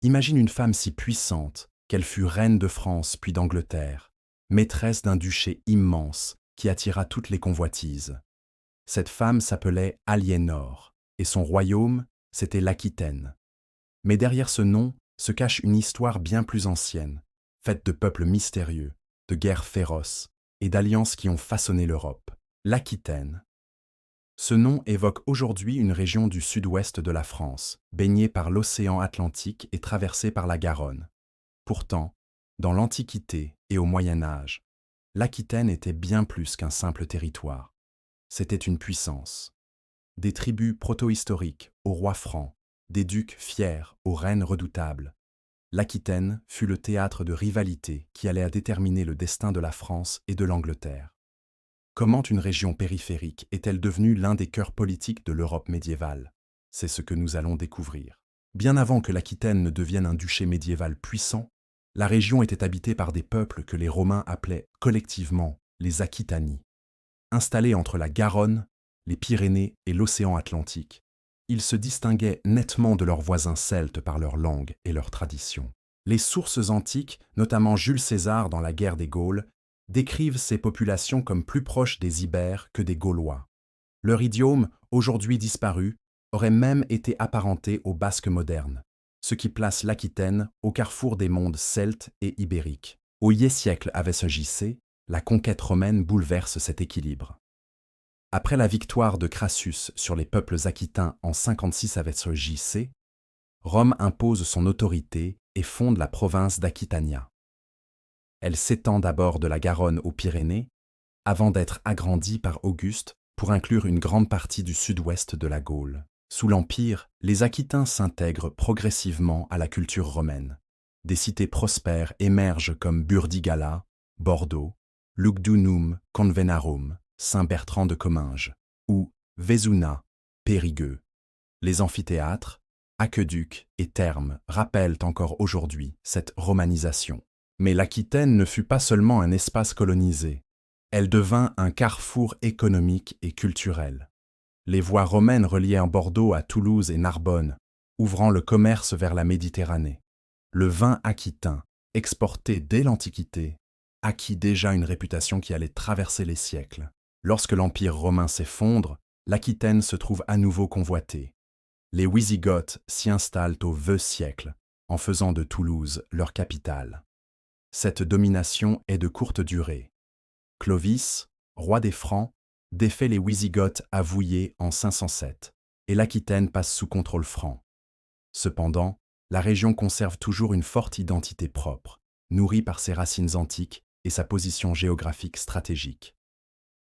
Imagine une femme si puissante qu'elle fut reine de France puis d'Angleterre, maîtresse d'un duché immense qui attira toutes les convoitises. Cette femme s'appelait Aliénor, et son royaume, c'était l'Aquitaine. Mais derrière ce nom se cache une histoire bien plus ancienne, faite de peuples mystérieux, de guerres féroces et d'alliances qui ont façonné l'Europe. L'Aquitaine. Ce nom évoque aujourd'hui une région du sud-ouest de la France, baignée par l'océan Atlantique et traversée par la Garonne. Pourtant, dans l'Antiquité et au Moyen Âge, l'Aquitaine était bien plus qu'un simple territoire. C'était une puissance. Des tribus proto-historiques aux rois francs, des ducs fiers aux reines redoutables. L'Aquitaine fut le théâtre de rivalités qui allaient à déterminer le destin de la France et de l'Angleterre. Comment une région périphérique est-elle devenue l'un des cœurs politiques de l'Europe médiévale? C'est ce que nous allons découvrir. Bien avant que l'Aquitaine ne devienne un duché médiéval puissant, la région était habitée par des peuples que les Romains appelaient collectivement les Aquitani. Installés entre la Garonne, les Pyrénées et l'océan Atlantique, ils se distinguaient nettement de leurs voisins celtes par leur langue et leurs traditions. Les sources antiques, notamment Jules César dans la guerre des Gaules, décrivent ces populations comme plus proches des Ibères que des Gaulois. Leur idiome, aujourd'hui disparu, aurait même été apparenté aux basques modernes, ce qui place l'Aquitaine au carrefour des mondes celtes et ibériques. Au Ie siècle avec ce JC, la conquête romaine bouleverse cet équilibre. Après la victoire de Crassus sur les peuples aquitains en 56 avec ce JC, Rome impose son autorité et fonde la province d'Aquitania. Elle s'étend d'abord de la Garonne aux Pyrénées, avant d'être agrandie par Auguste pour inclure une grande partie du sud-ouest de la Gaule. Sous l'Empire, les Aquitains s'intègrent progressivement à la culture romaine. Des cités prospères émergent comme Burdigala, Bordeaux, Lugdunum Convenarum, Saint-Bertrand de Comminges, ou Vesuna, Périgueux. Les amphithéâtres, aqueducs et thermes rappellent encore aujourd'hui cette romanisation. Mais l'Aquitaine ne fut pas seulement un espace colonisé, elle devint un carrefour économique et culturel. Les voies romaines reliaient Bordeaux à Toulouse et Narbonne, ouvrant le commerce vers la Méditerranée. Le vin aquitain, exporté dès l'Antiquité, acquit déjà une réputation qui allait traverser les siècles. Lorsque l'Empire romain s'effondre, l'Aquitaine se trouve à nouveau convoitée. Les Wisigoths s'y installent au VIe siècle, en faisant de Toulouse leur capitale. Cette domination est de courte durée. Clovis, roi des Francs, défait les Wisigoths à Vouillé en 507, et l'Aquitaine passe sous contrôle franc. Cependant, la région conserve toujours une forte identité propre, nourrie par ses racines antiques et sa position géographique stratégique.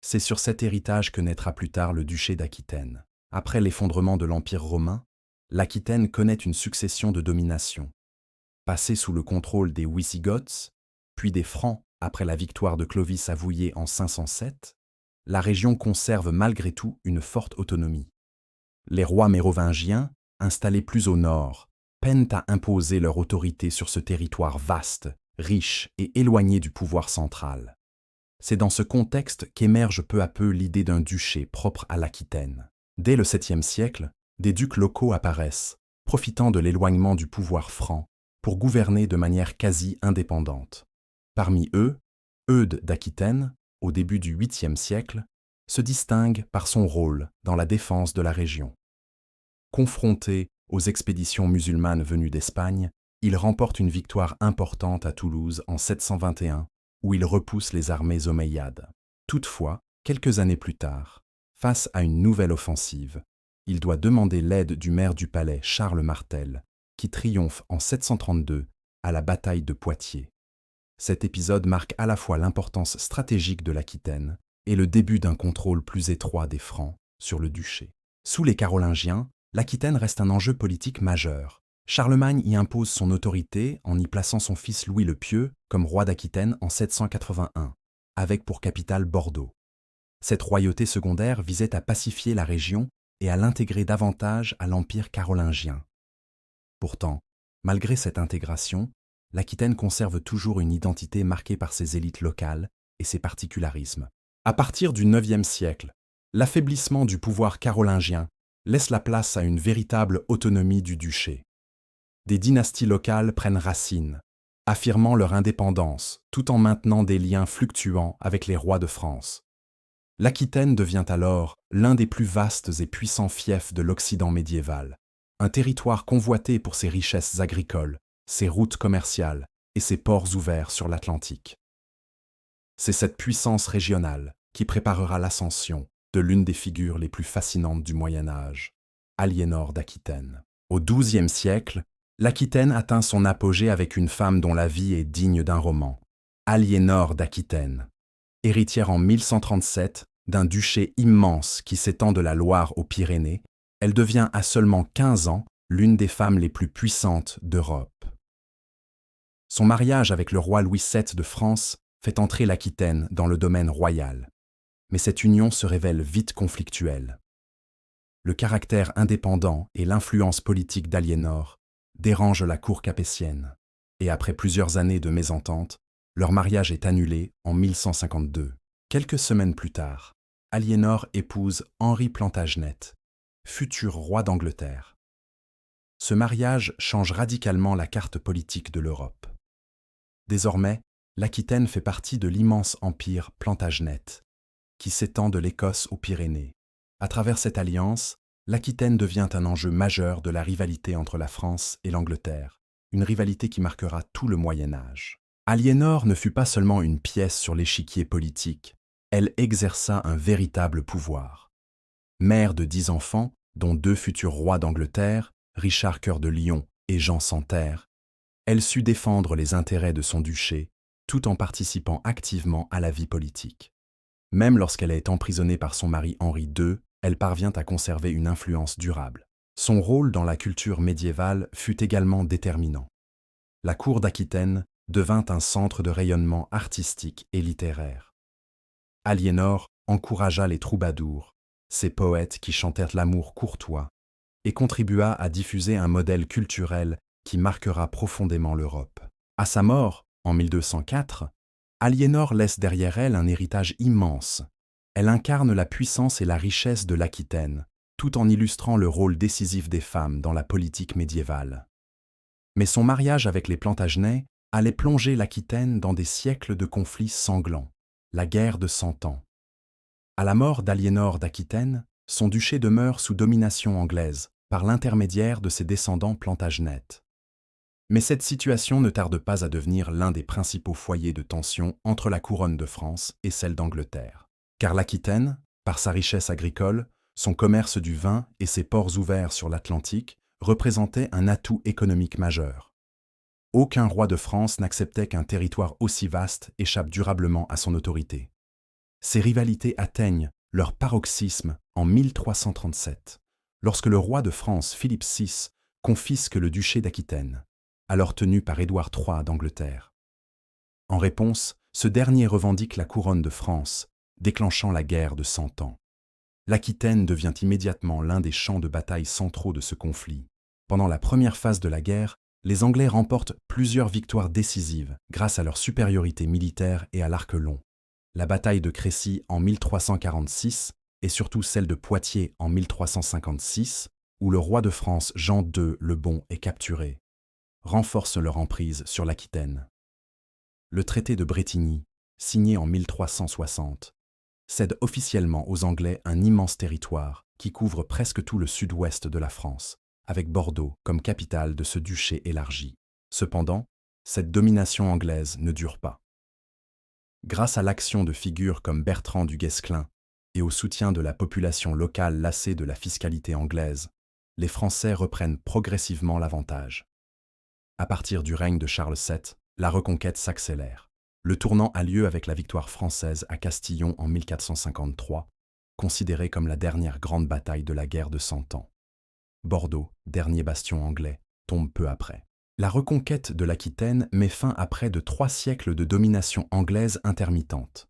C'est sur cet héritage que naîtra plus tard le duché d'Aquitaine. Après l'effondrement de l'Empire romain, l'Aquitaine connaît une succession de dominations. Passée sous le contrôle des Wisigoths, puis des Francs après la victoire de Clovis à Vouillé en 507, la région conserve malgré tout une forte autonomie. Les rois mérovingiens, installés plus au nord, peinent à imposer leur autorité sur ce territoire vaste, riche et éloigné du pouvoir central. C'est dans ce contexte qu'émerge peu à peu l'idée d'un duché propre à l'Aquitaine. Dès le 7e siècle, des ducs locaux apparaissent, profitant de l'éloignement du pouvoir franc pour gouverner de manière quasi indépendante. Parmi eux, Eudes d'Aquitaine, au début du 8e siècle, se distingue par son rôle dans la défense de la région. Confronté aux expéditions musulmanes venues d'Espagne, il remporte une victoire importante à Toulouse en 721, où il repousse les armées omeyyades. Toutefois, quelques années plus tard, face à une nouvelle offensive, il doit demander l'aide du maire du palais Charles Martel, qui triomphe en 732 à la bataille de Poitiers. Cet épisode marque à la fois l'importance stratégique de l'Aquitaine et le début d'un contrôle plus étroit des Francs sur le duché. Sous les Carolingiens, l'Aquitaine reste un enjeu politique majeur. Charlemagne y impose son autorité en y plaçant son fils Louis le Pieux comme roi d'Aquitaine en 781, avec pour capitale Bordeaux. Cette royauté secondaire visait à pacifier la région et à l'intégrer davantage à l'empire carolingien. Pourtant, malgré cette intégration, l'Aquitaine conserve toujours une identité marquée par ses élites locales et ses particularismes. À partir du IXe siècle, l'affaiblissement du pouvoir carolingien laisse la place à une véritable autonomie du duché. des dynasties locales prennent racine, affirmant leur indépendance tout en maintenant des liens fluctuants avec les rois de France. L'Aquitaine devient alors l'un des plus vastes et puissants fiefs de l'Occident médiéval, un territoire convoité pour ses richesses agricoles, ses routes commerciales et ses ports ouverts sur l'Atlantique. C'est cette puissance régionale qui préparera l'ascension de l'une des figures les plus fascinantes du Moyen Âge, Aliénor d'Aquitaine. Au XIIe siècle, l'Aquitaine atteint son apogée avec une femme dont la vie est digne d'un roman, Aliénor d'Aquitaine. Héritière en 1137 d'un duché immense qui s'étend de la Loire aux Pyrénées, elle devient à seulement 15 ans l'une des femmes les plus puissantes d'Europe. Son mariage avec le roi Louis VII de France fait entrer l'Aquitaine dans le domaine royal. Mais cette union se révèle vite conflictuelle. Le caractère indépendant et l'influence politique d'Aliénor dérangent la cour capétienne, et après plusieurs années de mésentente, leur mariage est annulé en 1152. Quelques semaines plus tard, Aliénor épouse Henri Plantagenet, futur roi d'Angleterre. Ce mariage change radicalement la carte politique de l'Europe. Désormais, l'Aquitaine fait partie de l'immense empire Plantagenet, qui s'étend de l'Écosse aux Pyrénées. À travers cette alliance, l'Aquitaine devient un enjeu majeur de la rivalité entre la France et l'Angleterre, une rivalité qui marquera tout le Moyen Âge. Aliénor ne fut pas seulement une pièce sur l'échiquier politique, elle exerça un véritable pouvoir. Mère de 10 enfants, dont 2 futurs rois d'Angleterre, Richard Cœur de Lion et Jean Santerre, elle sut défendre les intérêts de son duché, tout en participant activement à la vie politique. Même lorsqu'elle est emprisonnée par son mari Henri II, elle parvient à conserver une influence durable. Son rôle dans la culture médiévale fut également déterminant. La cour d'Aquitaine devint un centre de rayonnement artistique et littéraire. Aliénor encouragea les troubadours, ces poètes qui chantèrent l'amour courtois, et contribua à diffuser un modèle culturel qui marquera profondément l'Europe. À sa mort, en 1204, Aliénor laisse derrière elle un héritage immense. Elle incarne la puissance et la richesse de l'Aquitaine, tout en illustrant le rôle décisif des femmes dans la politique médiévale. Mais son mariage avec les Plantagenets allait plonger l'Aquitaine dans des siècles de conflits sanglants, la guerre de 100 ans. À la mort d'Aliénor d'Aquitaine, son duché demeure sous domination anglaise, par l'intermédiaire de ses descendants Plantagenets. Mais cette situation ne tarde pas à devenir l'un des principaux foyers de tension entre la couronne de France et celle d'Angleterre. Car l'Aquitaine, par sa richesse agricole, son commerce du vin et ses ports ouverts sur l'Atlantique, représentait un atout économique majeur. Aucun roi de France n'acceptait qu'un territoire aussi vaste échappe durablement à son autorité. Ces rivalités atteignent leur paroxysme en 1337, lorsque le roi de France Philippe VI confisque le duché d'Aquitaine, alors tenu par Édouard III d'Angleterre. En réponse, ce dernier revendique la couronne de France, déclenchant la guerre de 100 ans. L'Aquitaine devient immédiatement l'un des champs de bataille centraux de ce conflit. Pendant la première phase de la guerre, les Anglais remportent plusieurs victoires décisives grâce à leur supériorité militaire et à l'arc long. La bataille de Crécy en 1346 et surtout celle de Poitiers en 1356, où le roi de France Jean II le Bon est capturé, renforcent leur emprise sur l'Aquitaine. Le traité de Brétigny, signé en 1360, cède officiellement aux Anglais un immense territoire qui couvre presque tout le sud-ouest de la France, avec Bordeaux comme capitale de ce duché élargi. Cependant, cette domination anglaise ne dure pas. Grâce à l'action de figures comme Bertrand du Guesclin et au soutien de la population locale lassée de la fiscalité anglaise, les Français reprennent progressivement l'avantage. À partir du règne de Charles VII, la reconquête s'accélère. Le tournant a lieu avec la victoire française à Castillon en 1453, considérée comme la dernière grande bataille de la guerre de 100 ans. Bordeaux, dernier bastion anglais, tombe peu après. La reconquête de l'Aquitaine met fin à près de 3 siècles de domination anglaise intermittente.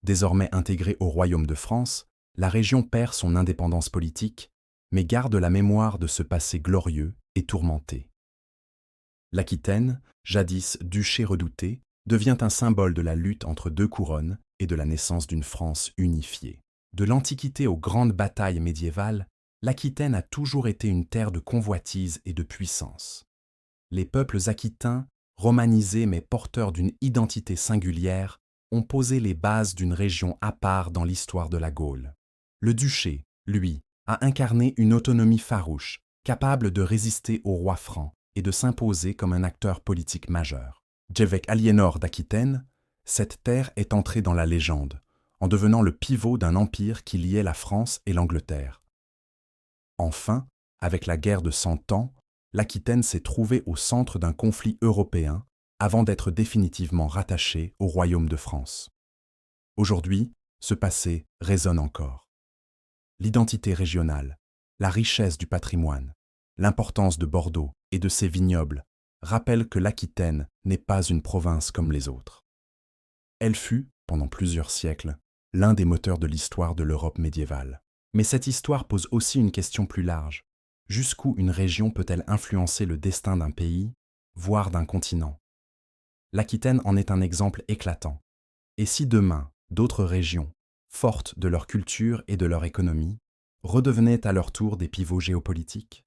Désormais intégrée au royaume de France, la région perd son indépendance politique, mais garde la mémoire de ce passé glorieux et tourmenté. L'Aquitaine, jadis duché redouté, devient un symbole de la lutte entre 2 couronnes et de la naissance d'une France unifiée. De l'Antiquité aux grandes batailles médiévales, l'Aquitaine a toujours été une terre de convoitise et de puissance. Les peuples aquitains, romanisés mais porteurs d'une identité singulière, ont posé les bases d'une région à part dans l'histoire de la Gaule. Le duché, lui, a incarné une autonomie farouche, capable de résister au roi franc et de s'imposer comme un acteur politique majeur. Avec Aliénor d'Aquitaine, cette terre est entrée dans la légende, en devenant le pivot d'un empire qui liait la France et l'Angleterre. Enfin, avec la guerre de Cent Ans, l'Aquitaine s'est trouvée au centre d'un conflit européen avant d'être définitivement rattachée au royaume de France. Aujourd'hui, ce passé résonne encore. L'identité régionale, la richesse du patrimoine, l'importance de Bordeaux et de ses vignobles rappellent que l'Aquitaine n'est pas une province comme les autres. Elle fut, pendant plusieurs siècles, l'un des moteurs de l'histoire de l'Europe médiévale. Mais cette histoire pose aussi une question plus large. Jusqu'où une région peut-elle influencer le destin d'un pays, voire d'un continent? L'Aquitaine en est un exemple éclatant. Et si demain, d'autres régions, fortes de leur culture et de leur économie, redevenaient à leur tour des pivots géopolitiques?